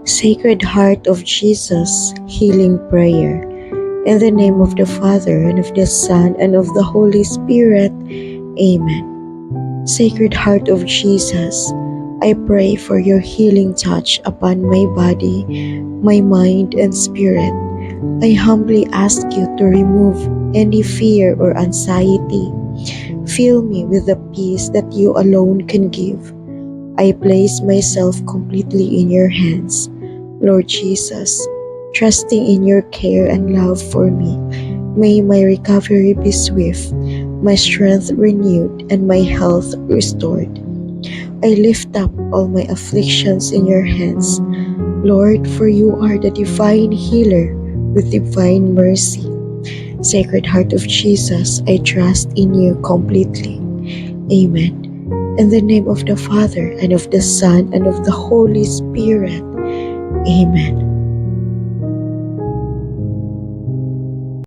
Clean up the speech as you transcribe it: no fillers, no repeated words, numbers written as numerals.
Sacred Heart of Jesus, healing prayer. In the name of the Father, and of the Son, and of the Holy Spirit. Amen. Sacred Heart of Jesus, I pray for your healing touch upon my body, my mind, and spirit. I humbly ask you to remove any fear or anxiety. Fill me with the peace that you alone can give. I place myself completely in your hands, Lord Jesus, trusting in your care and love for me. May my recovery be swift, my strength renewed, and my health restored. I lift up all my afflictions in your hands, Lord, for you are the divine healer with divine mercy. Sacred Heart of Jesus, I trust in you completely. Amen. In the name of the Father, and of the Son, and of the Holy Spirit. Amen.